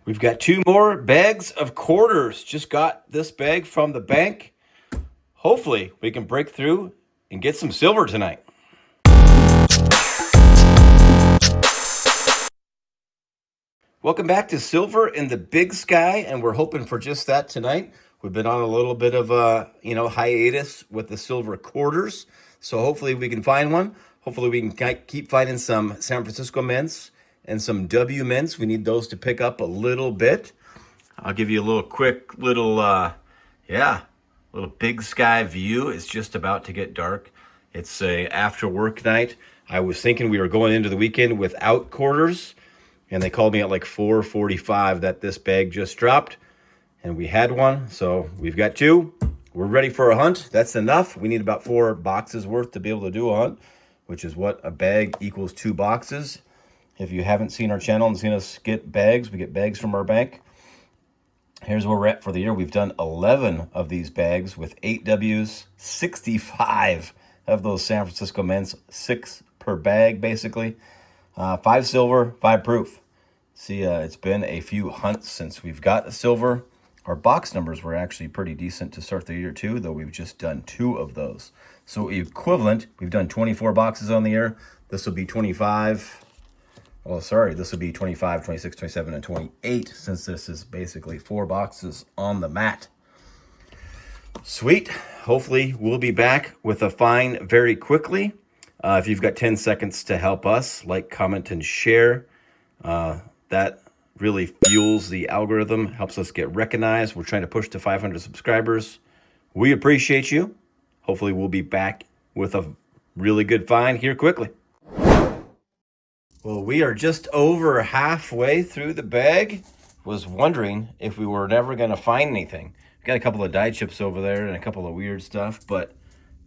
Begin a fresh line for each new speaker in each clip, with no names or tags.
We've got two more bags of quarters. Just got this bag from the bank. Hopefully, we can break through and get some silver tonight. Welcome back to Silver in the Big Sky, and we're hoping for just that tonight. We've been on a little bit of a hiatus with the silver quarters, so hopefully we can find one. Hopefully we can keep finding some San Francisco mints and some W mints. We need those to pick up a little bit. I'll give you a little quick little big sky view. It's just about to get dark. It's a after work night. I was thinking we were going into the weekend without quarters, and they called me at like 4:45 that this bag just dropped, and we had one, so we've got two. We're ready for a hunt. That's enough. We need about 4 boxes worth to be able to do a hunt, which is what a bag equals, 2 boxes. If you haven't seen our channel and seen us get bags, we get bags from our bank. Here's where we're at for the year. We've done 11 of these bags with 8 W's, 65 of those San Francisco mints, 6 per bag basically. 5 silver, 5 proof. See, it's been a few hunts since we've got a silver. Our box numbers were actually pretty decent to start the year too, though we've just done 2 of those. So equivalent, we've done 24 boxes on the year. This will be 25. Oh, sorry, this will be 25, 26, 27, and 28, since this is basically 4 boxes on the mat. Sweet. Hopefully, we'll be back with a find very quickly. If you've got 10 seconds to help us, like, comment, and share, that really fuels the algorithm, helps us get recognized. We're trying to push to 500 subscribers. We appreciate you. Hopefully, we'll be back with a really good find here quickly. Well, we are just over halfway through the bag. Was wondering if we were never going to find anything. We got a couple of die chips over there and a couple of weird stuff, but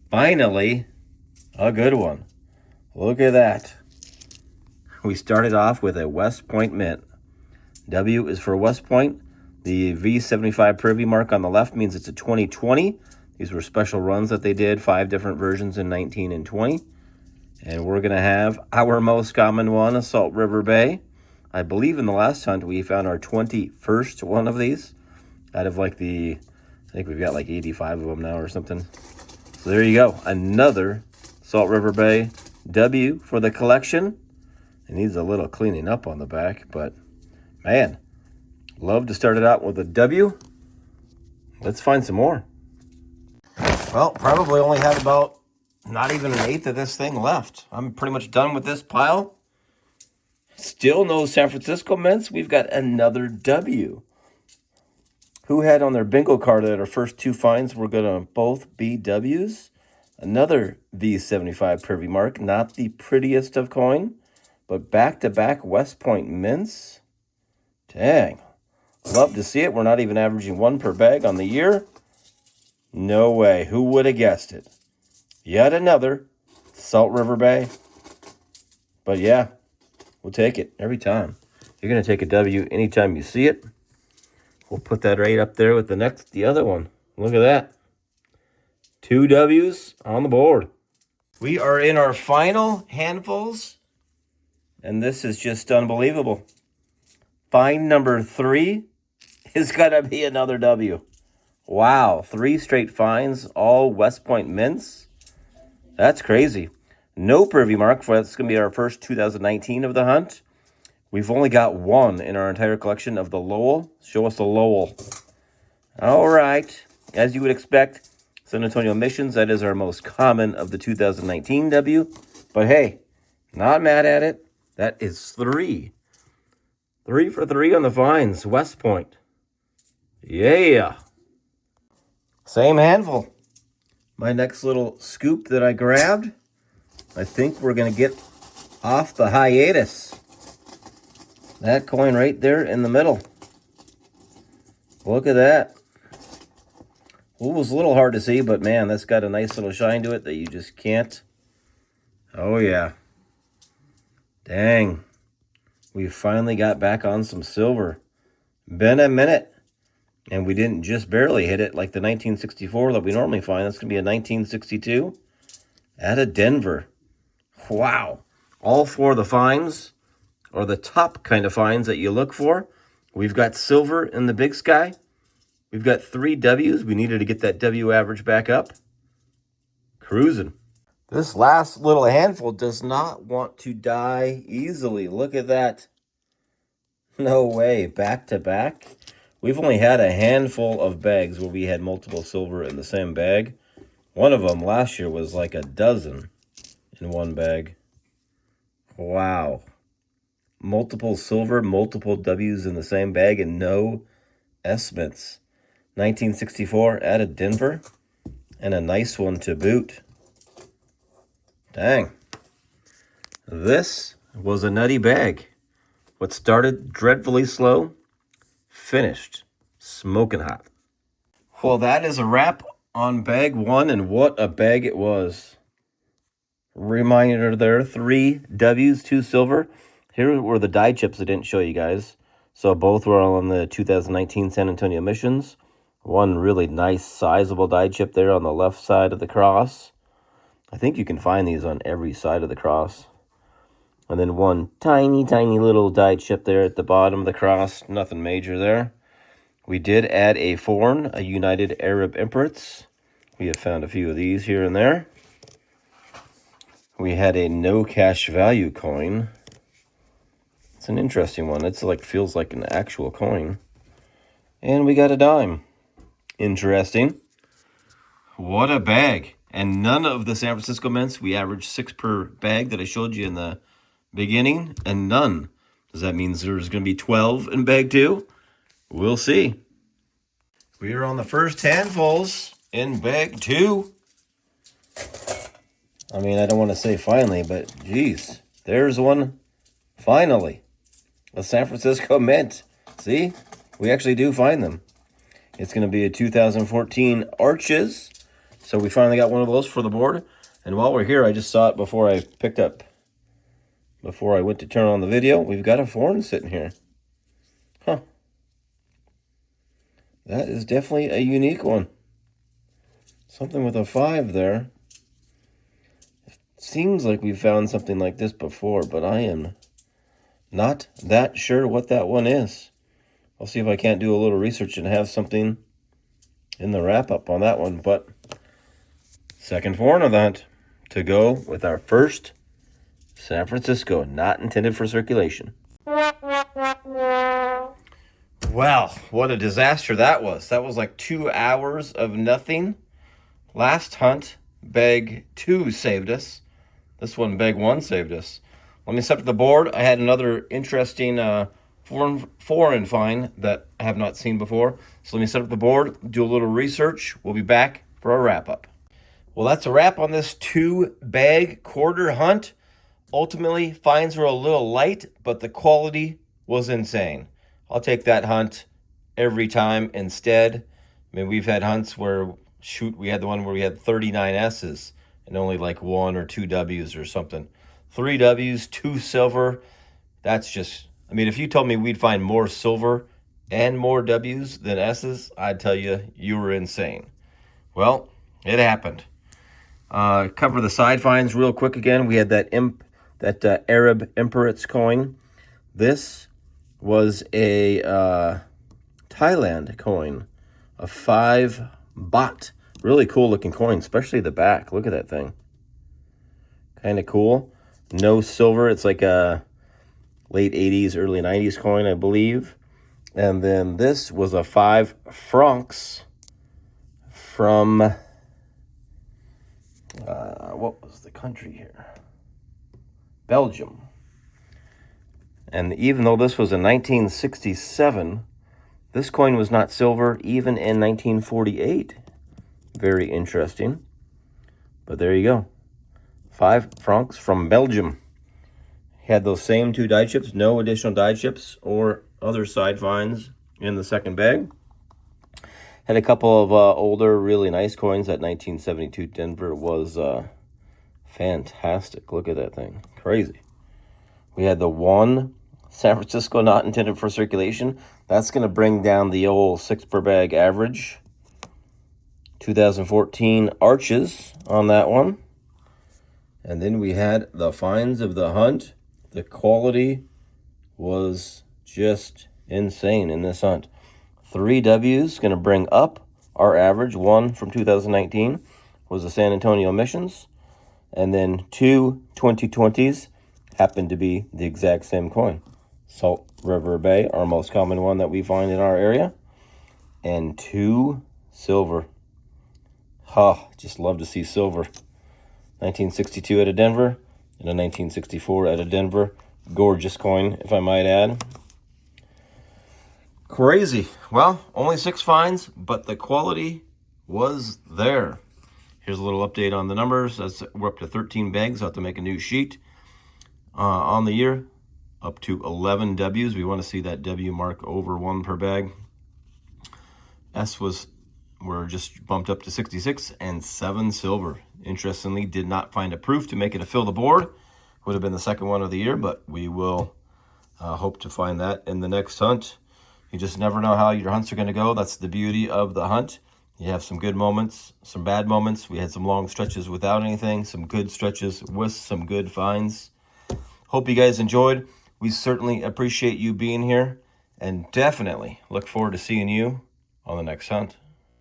finally, a good one. Look at that. We started off with a West Point mint. W is for West Point. The V75 privy mark on the left means it's a 2020. These were special runs that they did, 5 different versions in 19 and 20. And we're going to have our most common one, a Salt River Bay. I believe in the last hunt we found our 21st one of these. Out of like I think we've got like 85 of them now or something. So there you go. Another Salt River Bay W for the collection. It needs a little cleaning up on the back, but man, love to start it out with a W. Let's find some more. Well, probably only have about not even an eighth of this thing left. I'm pretty much done with this pile. Still no San Francisco mints. We've got another W. Who had on their bingo card that our first 2 finds were going to both be W's? Another V75 privy mark. Not the prettiest of coin, but back-to-back West Point mints. Dang. Love to see it. We're not even averaging 1 per bag on the year. No way. Who would have guessed it? Yet another Salt River Bay. But yeah, we'll take it every time. You're going to take a W anytime you see it. We'll put that right up there with the other one. Look at that. 2 W's on the board. We are in our final handfuls, and this is just unbelievable. Find number 3 is going to be another W. Wow, 3 straight finds, all West Point mints. That's crazy. No privy mark. That's going to be our first 2019 of the hunt. We've only got 1 in our entire collection of the Lowell. Show us the Lowell. All right. As you would expect, San Antonio Missions, that is our most common of the 2019 W. But hey, not mad at it. That is 3. 3 for 3 on the finds. West Point. Yeah. Same handful. My next little scoop that I grabbed, I think we're going to get off the hiatus. That coin right there in the middle. Look at that. It was a little hard to see, but man, that's got a nice little shine to it that you just can't. Oh yeah. Dang. We finally got back on some silver. Been a minute. And we didn't just barely hit it like the 1964 that we normally find. That's going to be a 1962 out of Denver. Wow. All 4 of the finds, or the top kind of finds that you look for, We've got silver in the Big Sky. We've got 3 W's. We needed to get that W average back up. Cruising. This last little handful does not want to die easily. Look at that. No way. Back to back. We've only had a handful of bags where we had multiple silver in the same bag. One of them last year was like a dozen in one bag. Wow. Multiple silver, multiple W's in the same bag, and no S-mints. 1964 out of Denver, and a nice one to boot. Dang. This was a nutty bag. What started dreadfully slow, finished smoking hot. Well, that is a wrap on bag 1, and what a bag it was. Reminder there, 3 W's, 2 silver. Here were the die chips I didn't show you guys. So both were on the 2019 San Antonio missions. One really nice sizable die chip there on the left side of the cross. I think you can find these on every side of the cross. And then one tiny, tiny little die chip there at the bottom of the cross. Nothing major there. We did add a foreign, a United Arab Emirates. We have found a few of these here and there. We had a no cash value coin. It's an interesting one. It's like feels like an actual coin. And we got a dime. Interesting. What a bag. And none of the San Francisco mints. We averaged 6 per bag that I showed you in the beginning, and none. Does that mean there's going to be 12 in bag 2? We'll see. We are on the first handfuls in bag 2. I mean, I don't want to say finally, but geez, there's one finally. A San Francisco mint. See? We actually do find them. It's going to be a 2014 Arches. So we finally got one of those for the board. And while we're here, I just saw it before I went to turn on the video. We've got a foreign sitting here. Huh. That is definitely a unique one. Something with a 5 there. Seems like we've found something like this before, but I am not that sure what that one is. I'll see if I can't do a little research and have something in the wrap-up on that one. But second foreign of that to go with our first San Francisco, not intended for circulation. Wow, what a disaster that was. That was like 2 hours of nothing. Last hunt, bag 2 saved us. This one, bag 1 saved us. Let me step to the board. I had another interesting foreign find that I have not seen before. So let me set up the board, do a little research. We'll be back for a wrap-up. Well, that's a wrap on this 2-bag quarter hunt. Ultimately, finds were a little light, but the quality was insane. I'll take that hunt every time instead. I mean, we've had hunts where, we had the one where we had 39 S's and only like 1 or 2 W's or something. 3 W's, 2 silver. That's just, I mean, if you told me we'd find more silver and more W's than S's, I'd tell you you were insane. Well, it happened. Cover the side finds real quick again. We had that Arab Emirates coin. This was a Thailand coin, a 5 baht. Really cool looking coin, especially the back. Look at that thing. Kind of cool. No silver. It's like a late 80s, early 90s coin, I believe. And then this was a 5 francs from, what was the country here? Belgium. And even though this was in 1967, this coin was not silver even in 1948. Very interesting. But there you go. 5 francs from Belgium. Had those same 2 die chips, no additional die chips or other side finds in the second bag. Had a couple of older, really nice coins. That 1972 Denver was fantastic. Look at that thing. Crazy. We had the 1 San Francisco not intended for circulation. That's going to bring down the old 6 per bag average. 2014 Arches on that one. And then we had the finds of the hunt. The quality was just insane in this hunt. 3 W's, going to bring up our average. 1 from 2019 was the San Antonio Missions, and then 2 2020s happened to be the exact same coin. Salt River Bay, our most common one that we find in our area, and 2 silver. Just love to see silver. 1962 out of Denver, and a 1964 out of Denver. Gorgeous coin, if I might add. Crazy. Well, only 6 finds, but the quality was there. Here's a little update on the numbers. We're up to 13 bags. I'll have to make a new sheet on the year. Up to 11 W's. We want to see that W mark over 1 per bag. We're just bumped up to 66 and 7 silver. Interestingly, did not find a proof to make it a fill the board. Would have been the second one of the year, but we will hope to find that in the next hunt. You just never know how your hunts are going to go. That's the beauty of the hunt. You have some good moments, some bad moments. We had some long stretches without anything, some good stretches with some good finds. Hope you guys enjoyed. We certainly appreciate you being here, and definitely look forward to seeing you on the next hunt.